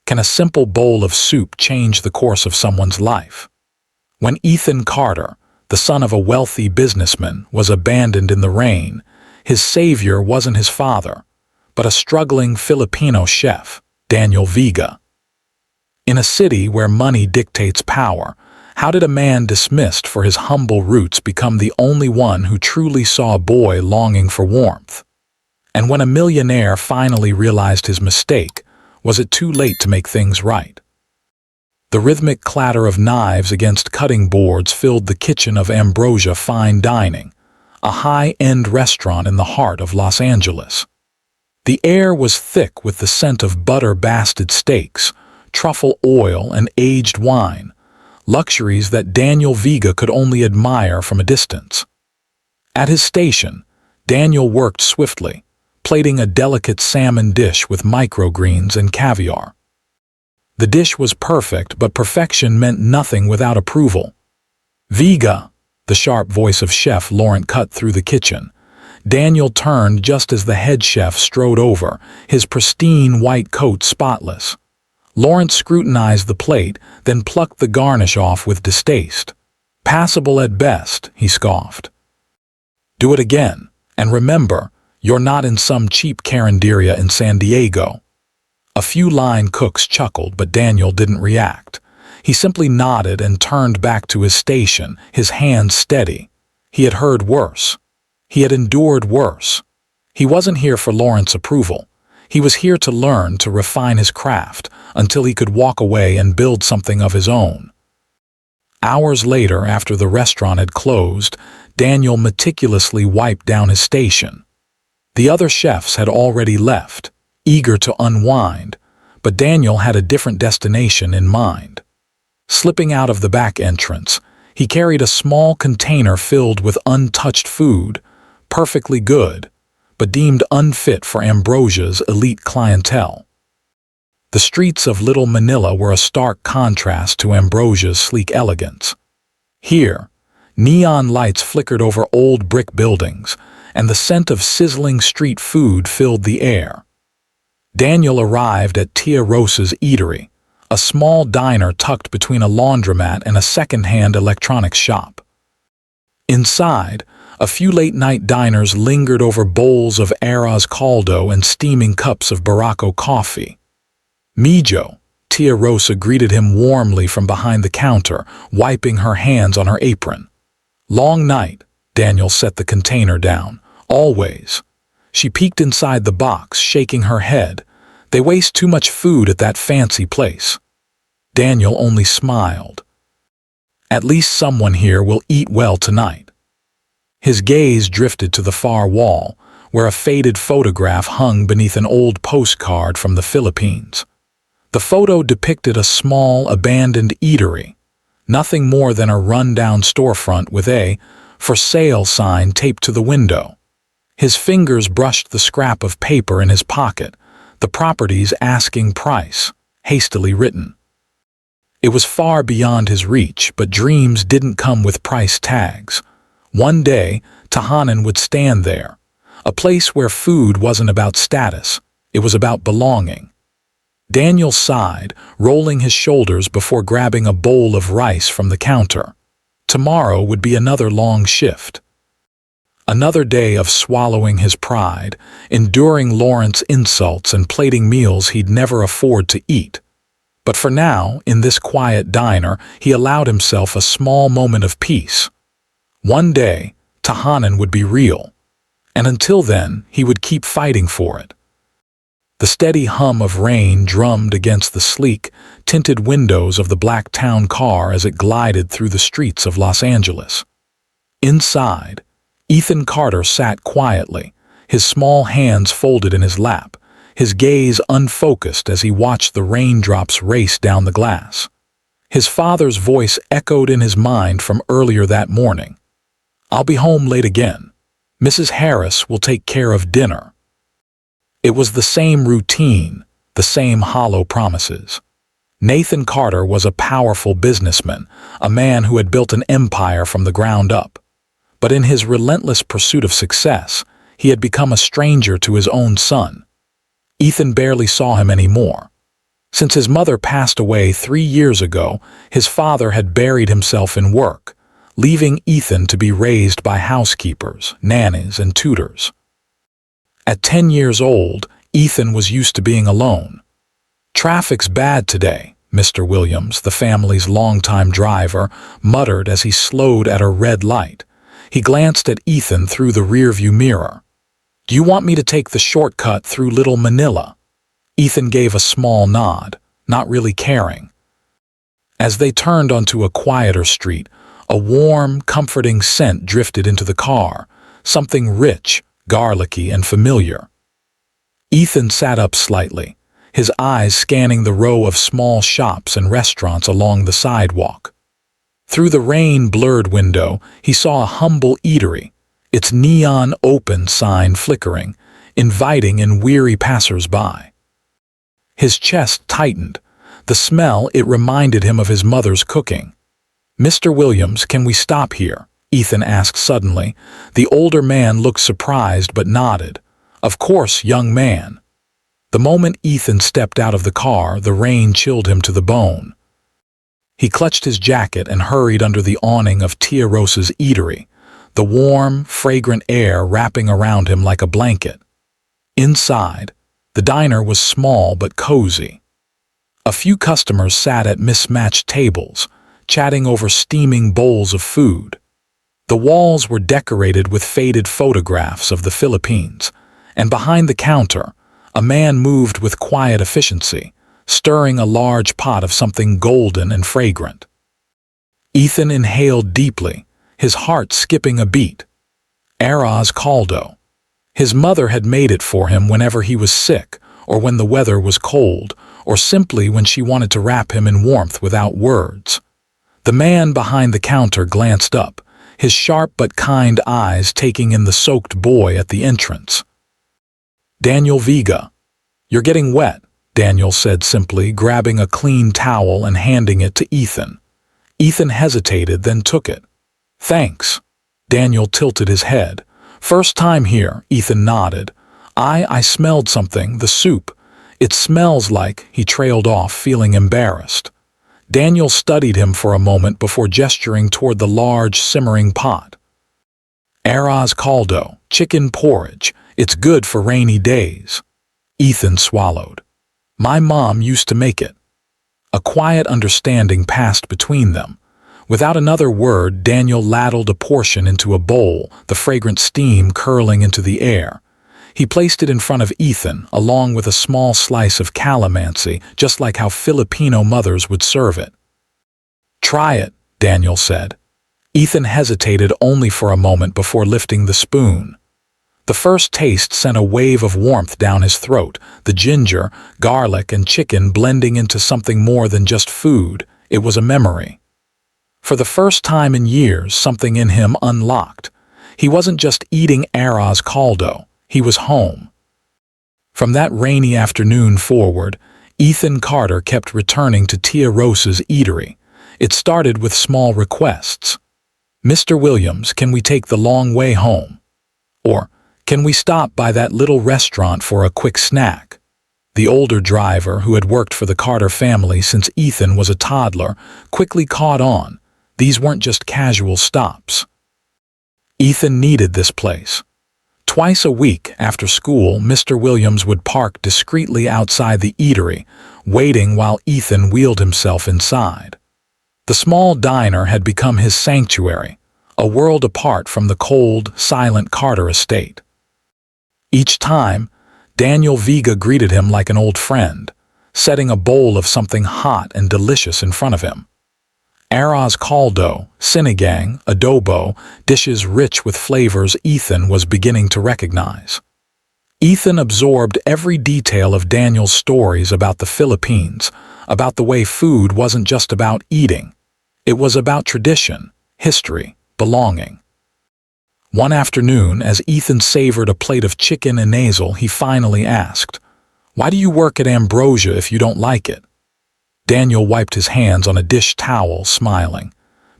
Can a simple bowl of soup change the course of someone's life? When Ethan Carter, the son of a wealthy businessman, was abandoned in the rain, his savior wasn't his father, but a struggling Filipino chef, Daniel Vega. In a city where money dictates power, how did a man dismissed for his humble roots become the only one who truly saw a boy longing for warmth? And when a millionaire finally realized his mistake, was it too late to make things right? The rhythmic clatter of knives against cutting boards filled the kitchen of Ambrosia Fine Dining, a high-end restaurant in the heart of Los Angeles. The air was thick with the scent of butter-basted steaks, truffle oil, and aged wine, luxuries that Daniel Vega could only admire from a distance. At his station, Daniel worked swiftly, plating a delicate salmon dish with microgreens and caviar. The dish was perfect, but perfection meant nothing without approval. "Vega," the sharp voice of Chef Laurent cut through the kitchen. Daniel turned just as the head chef strode over, his pristine white coat spotless. Laurent scrutinized the plate, then plucked the garnish off with distaste. "Passable at best," he scoffed. "Do it again, and remember, you're not in some cheap carinderia in San Diego." A few line cooks chuckled, but Daniel didn't react. He simply nodded and turned back to his station, his hands steady. He had heard worse. He had endured worse. He wasn't here for Laurent's approval. He was here to learn, to refine his craft, until he could walk away and build something of his own. Hours later, after the restaurant had closed, Daniel meticulously wiped down his station. The other chefs had already left, eager to unwind, but Daniel had a different destination in mind. Slipping out of the back entrance, he carried a small container filled with untouched food, perfectly good, but deemed unfit for Ambrosia's elite clientele. The streets of Little Manila were a stark contrast to Ambrosia's sleek elegance. Here, neon lights flickered over old brick buildings, and the scent of sizzling street food filled the air. Daniel arrived at Tia Rosa's Eatery, a small diner tucked between a laundromat and a second-hand electronics shop. Inside, a few late-night diners lingered over bowls of arroz caldo and steaming cups of Barako coffee. "Mijo," Tia Rosa greeted him warmly from behind the counter, wiping her hands on her apron. "Long night," Daniel set the container down. "Always." She peeked inside the box, shaking her head. "They waste too much food at that fancy place." Daniel only smiled. "At least someone here will eat well tonight." His gaze drifted to the far wall, where a faded photograph hung beneath an old postcard from the Philippines. The photo depicted a small, abandoned eatery, nothing more than a run-down storefront with a "for sale" sign taped to the window. His fingers brushed the scrap of paper in his pocket, the property's asking price, hastily written. It was far beyond his reach, but dreams didn't come with price tags. One day, Tahanan would stand there, a place where food wasn't about status, it was about belonging. Daniel sighed, rolling his shoulders before grabbing a bowl of rice from the counter. Tomorrow would be another long shift. Another day of swallowing his pride, enduring Laurent's insults and plating meals he'd never afford to eat. But for now, in this quiet diner, he allowed himself a small moment of peace. One day, Tahanan would be real, and until then, he would keep fighting for it. The steady hum of rain drummed against the sleek, tinted windows of the black town car as it glided through the streets of Los Angeles. Inside, Ethan Carter sat quietly, his small hands folded in his lap, his gaze unfocused as he watched the raindrops race down the glass. His father's voice echoed in his mind from earlier that morning. "I'll be home late again. Mrs. Harris will take care of dinner." It was the same routine, the same hollow promises. Nathan Carter was a powerful businessman, a man who had built an empire from the ground up. But in his relentless pursuit of success, he had become a stranger to his own son. Ethan barely saw him anymore. Since his mother passed away 3 years ago, his father had buried himself in work, leaving Ethan to be raised by housekeepers, nannies, and tutors. At 10 years old, Ethan was used to being alone. "Traffic's bad today," Mr. Williams, the family's longtime driver, muttered as he slowed at a red light. He glanced at Ethan through the rearview mirror. "Do you want me to take the shortcut through Little Manila?" Ethan gave a small nod, not really caring. As they turned onto a quieter street, a warm, comforting scent drifted into the car, something rich, garlicky, and familiar. Ethan sat up slightly, his eyes scanning the row of small shops and restaurants along the sidewalk. Through the rain-blurred window, he saw a humble eatery, its neon open sign flickering, inviting and weary passers-by. His chest tightened. The smell, it reminded him of his mother's cooking. "Mr. Williams, can we stop here?" Ethan asked suddenly. The older man looked surprised but nodded. "Of course, young man." The moment Ethan stepped out of the car, the rain chilled him to the bone. He clutched his jacket and hurried under the awning of Tia Rosa's eatery, the warm, fragrant air wrapping around him like a blanket. Inside, the diner was small but cozy. A few customers sat at mismatched tables, chatting over steaming bowls of food. The walls were decorated with faded photographs of the Philippines, and behind the counter, a man moved with quiet efficiency, stirring a large pot of something golden and fragrant. Ethan inhaled deeply, his heart skipping a beat. Arroz caldo. His mother had made it for him whenever he was sick, or when the weather was cold, or simply when she wanted to wrap him in warmth without words. The man behind the counter glanced up, his sharp but kind eyes taking in the soaked boy at the entrance. "Daniel Vega." "You're getting wet," Daniel said simply, grabbing a clean towel and handing it to Ethan. Ethan hesitated, then took it. "Thanks." Daniel tilted his head. "First time here," Ethan nodded. I smelled something, the soup. It smells like," he trailed off, feeling embarrassed. Daniel studied him for a moment before gesturing toward the large, simmering pot. "Arroz caldo, chicken porridge. It's good for rainy days." Ethan swallowed. "My mom used to make it." A quiet understanding passed between them. Without another word, Daniel ladled a portion into a bowl, the fragrant steam curling into the air. He placed it in front of Ethan, along with a small slice of calamansi, just like how Filipino mothers would serve it. "Try it," Daniel said. Ethan hesitated only for a moment before lifting the spoon. The first taste sent a wave of warmth down his throat, the ginger, garlic, and chicken blending into something more than just food. It was a memory. For the first time in years, something in him unlocked. He wasn't just eating arroz caldo. He was home. From that rainy afternoon forward, Ethan Carter kept returning to Tia Rosa's eatery. It started with small requests. "Mr. Williams, can we take the long way home?" Or, "Can we stop by that little restaurant for a quick snack?" The older driver, who had worked for the Carter family since Ethan was a toddler, quickly caught on. These weren't just casual stops. Ethan needed this place. Twice a week after school, Mr. Williams would park discreetly outside the eatery, waiting while Ethan wheeled himself inside. The small diner had become his sanctuary, a world apart from the cold, silent Carter estate. Each time, Daniel Vega greeted him like an old friend, setting a bowl of something hot and delicious in front of him. Arroz caldo, sinigang, adobo, dishes rich with flavors Ethan was beginning to recognize. Ethan absorbed every detail of Daniel's stories about the Philippines, about the way food wasn't just about eating. It was about tradition, history, belonging. One afternoon, as Ethan savored a plate of chicken and nasal, he finally asked, "Why do you work at Ambrosia if you don't like it?" Daniel wiped his hands on a dish towel, smiling.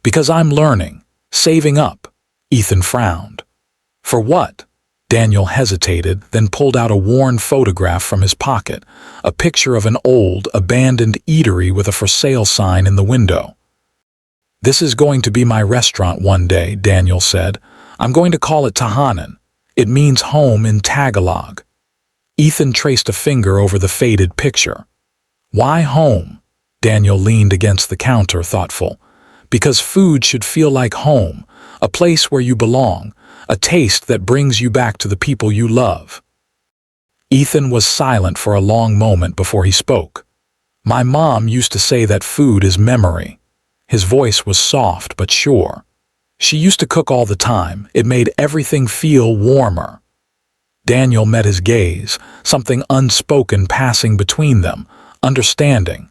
"Because I'm learning, saving up." Ethan frowned. "For what?" Daniel hesitated, then pulled out a worn photograph from his pocket, a picture of an old, abandoned eatery with a for sale sign in the window. "This is going to be my restaurant one day," Daniel said. "I'm going to call it Tahanan. It means home in Tagalog." Ethan traced a finger over the faded picture. "Why home?" Daniel leaned against the counter, thoughtful. "Because food should feel like home, a place where you belong, a taste that brings you back to the people you love." Ethan was silent for a long moment before he spoke. "My mom used to say that food is memory." His voice was soft but sure. "She used to cook all the time. It made everything feel warmer." Daniel met his gaze, something unspoken passing between them, understanding.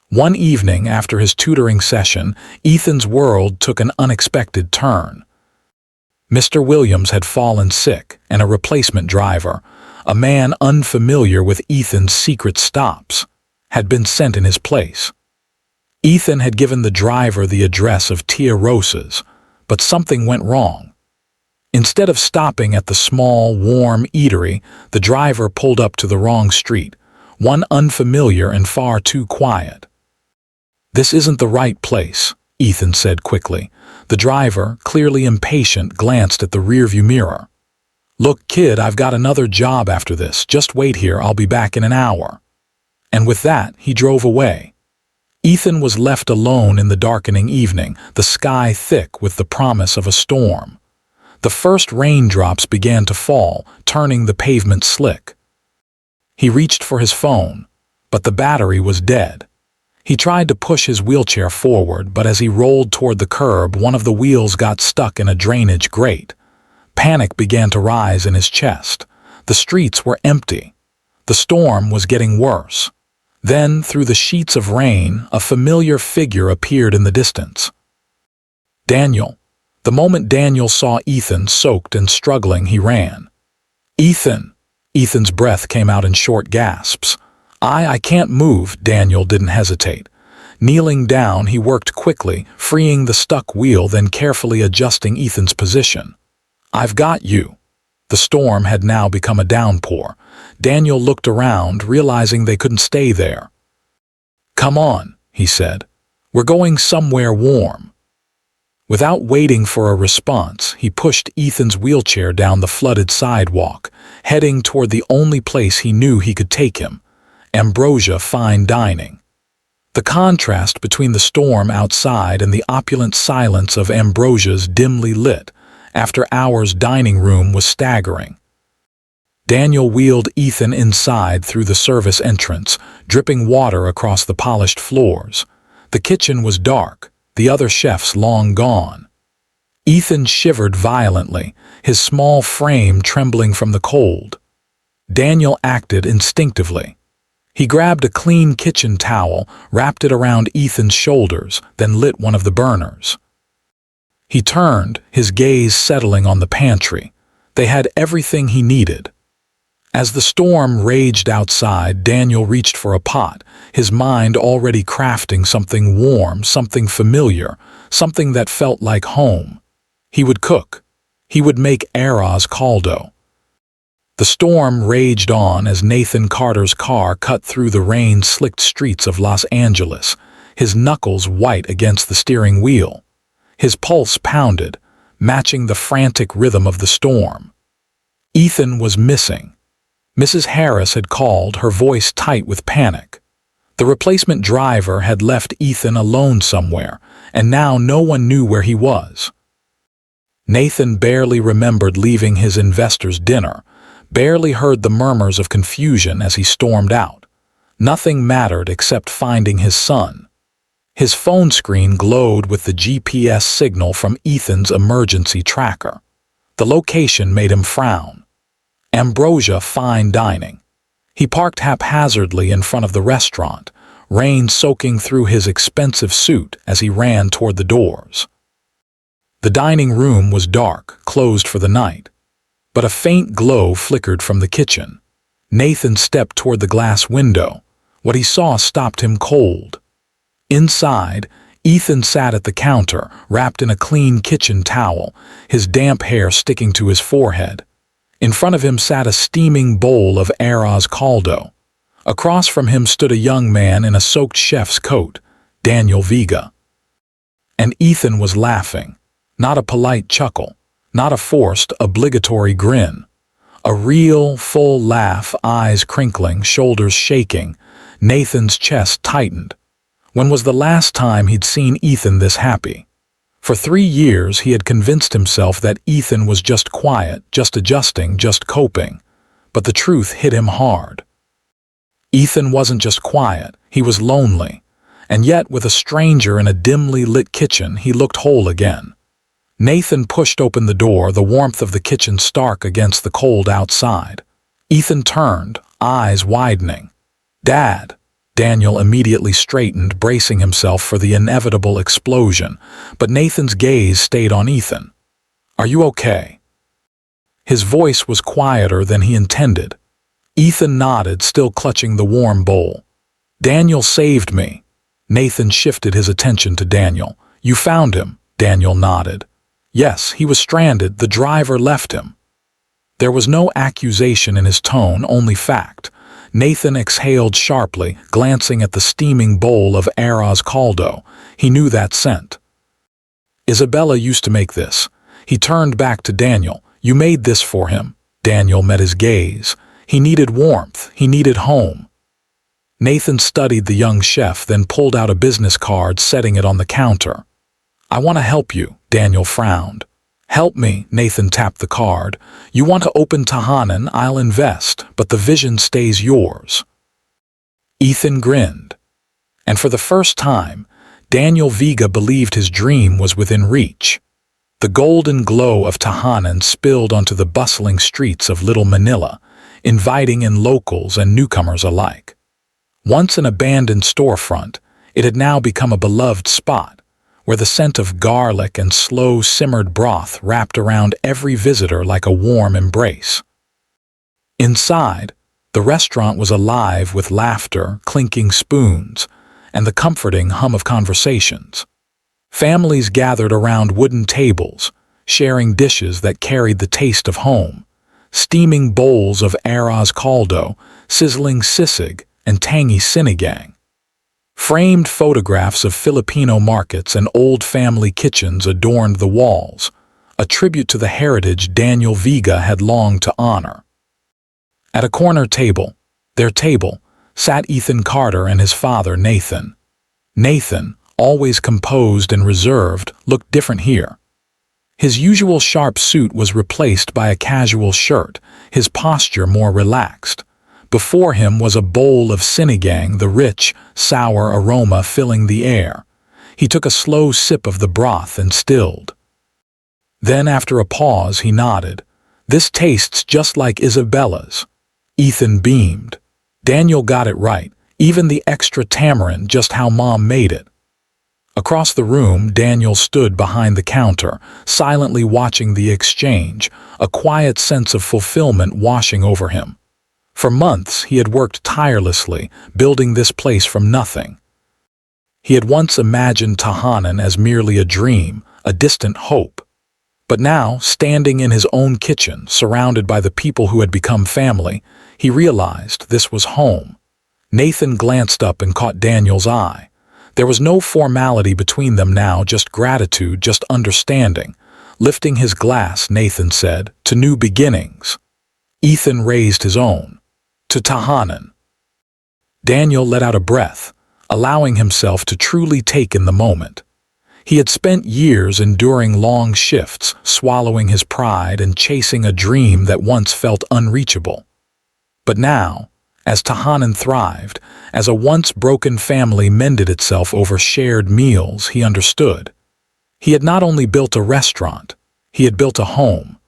One evening after his tutoring session, Ethan's world took an unexpected turn. Mr. Williams had fallen sick, and a replacement driver, a man unfamiliar with Ethan's secret stops, had been sent in his place. Ethan had given the driver the address of Tia Rosa's, but something went wrong. Instead of stopping at the small, warm eatery, the driver pulled up to the wrong street, one unfamiliar and far too quiet. "This isn't the right place," Ethan said quickly. The driver, clearly impatient, glanced at the rearview mirror. "Look, kid, I've got another job after this. Just wait here, I'll be back in an hour." And with that, he drove away. Ethan was left alone in the darkening evening, the sky thick with the promise of a storm. The first raindrops began to fall, turning the pavement slick. He reached for his phone, but the battery was dead. He tried to push his wheelchair forward, but as he rolled toward the curb, one of the wheels got stuck in a drainage grate. Panic began to rise in his chest. The streets were empty. The storm was getting worse. Then, through the sheets of rain, a familiar figure appeared in the distance. Daniel. The moment Daniel saw Ethan soaked and struggling, he ran. "Ethan!" Ethan's breath came out in short gasps. I can't move." Daniel didn't hesitate. Kneeling down, he worked quickly, freeing the stuck wheel, then carefully adjusting Ethan's position. "I've got you." The storm had now become a downpour. Daniel looked around, realizing they couldn't stay there. "Come on," he said. "We're going somewhere warm." Without waiting for a response, he pushed Ethan's wheelchair down the flooded sidewalk, heading toward the only place he knew he could take him, Ambrosia Fine Dining. The contrast between the storm outside and the opulent silence of Ambrosia's dimly lit, after-hours dining room was staggering. Daniel wheeled Ethan inside through the service entrance, dripping water across the polished floors. The kitchen was dark, the other chefs long gone. Ethan shivered violently, his small frame trembling from the cold. Daniel acted instinctively. He grabbed a clean kitchen towel, wrapped it around Ethan's shoulders, then lit one of the burners. He turned, his gaze settling on the pantry. They had everything he needed. As the storm raged outside, Daniel reached for a pot, his mind already crafting something warm, something familiar, something that felt like home. He would cook. He would make arroz caldo. The storm raged on as Nathan Carter's car cut through the rain-slicked streets of Los Angeles, his knuckles white against the steering wheel. His pulse pounded, matching the frantic rhythm of the storm. Ethan was missing. Mrs. Harris had called, her voice tight with panic. The replacement driver had left Ethan alone somewhere, and now no one knew where he was. Nathan barely remembered leaving his investors' dinner, barely heard the murmurs of confusion as he stormed out. Nothing mattered except finding his son. His phone screen glowed with the GPS signal from Ethan's emergency tracker. The location made him frown. Ambrosia Fine Dining. He parked haphazardly in front of the restaurant, rain soaking through his expensive suit as he ran toward the doors. The dining room was dark, closed for the night, but a faint glow flickered from the kitchen. Nathan stepped toward the glass window. What he saw stopped him cold. Inside, Ethan sat at the counter, wrapped in a clean kitchen towel, his damp hair sticking to his forehead. In front of him sat a steaming bowl of arroz caldo. Across from him stood a young man in a soaked chef's coat, Daniel Vega. And Ethan was laughing, not a polite chuckle, not a forced, obligatory grin. A real, full laugh, eyes crinkling, shoulders shaking. Nathan's chest tightened. When was the last time he'd seen Ethan this happy? For 3 years he had convinced himself that Ethan was just quiet, just adjusting, just coping. But the truth hit him hard. Ethan wasn't just quiet, he was lonely. And yet, with a stranger in a dimly lit kitchen, he looked whole again. Nathan pushed open the door, the warmth of the kitchen stark against the cold outside. Ethan turned, eyes widening. "Dad." Daniel immediately straightened, bracing himself for the inevitable explosion, but Nathan's gaze stayed on Ethan. "Are you okay?" His voice was quieter than he intended. Ethan nodded, still clutching the warm bowl. "Daniel saved me." Nathan shifted his attention to Daniel. "You found him?" Daniel nodded. "Yes, he was stranded. The driver left him." There was no accusation in his tone, only fact. Nathan exhaled sharply, glancing at the steaming bowl of arroz caldo. He knew that scent. "Isabella used to make this." He turned back to Daniel. "You made this for him." Daniel met his gaze. He needed warmth. He needed home. Nathan studied the young chef, then pulled out a business card, setting it on the counter. "I want to help you," Daniel frowned. "Help me," Nathan tapped the card. "You want to open Tahanan, I'll invest, but the vision stays yours." Ethan grinned. And for the first time, Daniel Vega believed his dream was within reach. The golden glow of Tahanan spilled onto the bustling streets of Little Manila, inviting in locals and newcomers alike. Once an abandoned storefront, it had now become a beloved spot, where the scent of garlic and slow-simmered broth wrapped around every visitor like a warm embrace. Inside, the restaurant was alive with laughter, clinking spoons, and the comforting hum of conversations. Families gathered around wooden tables, sharing dishes that carried the taste of home, steaming bowls of arroz caldo, sizzling sisig, and tangy sinigang. Framed photographs of Filipino markets and old family kitchens adorned the walls, a tribute to the heritage Daniel Vega had longed to honor. At a corner table, their table, sat Ethan Carter and his father Nathan. Nathan, always composed and reserved, looked different here. His usual sharp suit was replaced by a casual shirt, his posture more relaxed. Before him was a bowl of sinigang, the rich, sour aroma filling the air. He took a slow sip of the broth and stilled. Then, after a pause, he nodded. "This tastes just like Isabella's." Ethan beamed. Daniel got it right, even the extra tamarind, just how Mom made it. Across the room, Daniel stood behind the counter, silently watching the exchange, a quiet sense of fulfillment washing over him. For months, he had worked tirelessly, building this place from nothing. He had once imagined Tahanan as merely a dream, a distant hope. But now, standing in his own kitchen, surrounded by the people who had become family, he realized this was home. Nathan glanced up and caught Daniel's eye. There was no formality between them now, just gratitude, just understanding. Lifting his glass, Nathan said, "To new beginnings." Ethan raised his own. "To Tahanan." Daniel let out a breath, allowing himself to truly take in the moment. He had spent years enduring long shifts, swallowing his pride and chasing a dream that once felt unreachable. But now, as Tahanan thrived, as a once-broken family mended itself over shared meals, he understood. He had not only built a restaurant, he had built a home.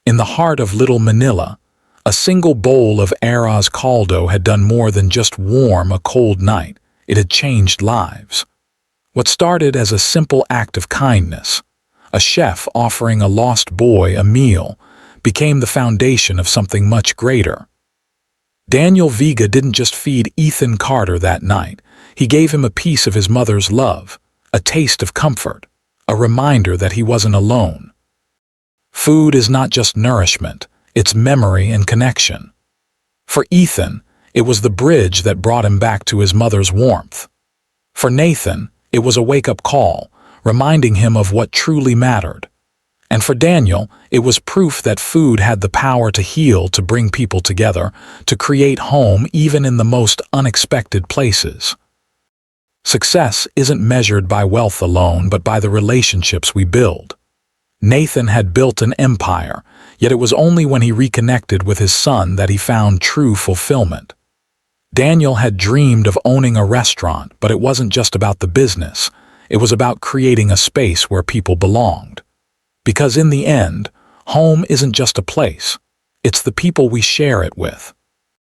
In the heart of Little Manila, a single bowl of arroz caldo had done more than just warm a cold night. It had changed lives. What started as a simple act of kindness, a chef offering a lost boy a meal, became the foundation of something much greater. Daniel Vega didn't just feed Ethan Carter that night. He gave him a piece of his mother's love, a taste of comfort, a reminder that he wasn't alone. Food is not just nourishment, its memory and connection. For Ethan, it was the bridge that brought him back to his mother's warmth. For Nathan, it was a wake-up call, reminding him of what truly mattered. And for Daniel, it was proof that food had the power to heal, to bring people together, to create home even in the most unexpected places. Success isn't measured by wealth alone, but by the relationships we build. Nathan had built an empire, yet it was only when he reconnected with his son that he found true fulfillment. Daniel had dreamed of owning a restaurant, but it wasn't just about the business. It was about creating a space where people belonged. Because in the end, home isn't just a place. It's the people we share it with.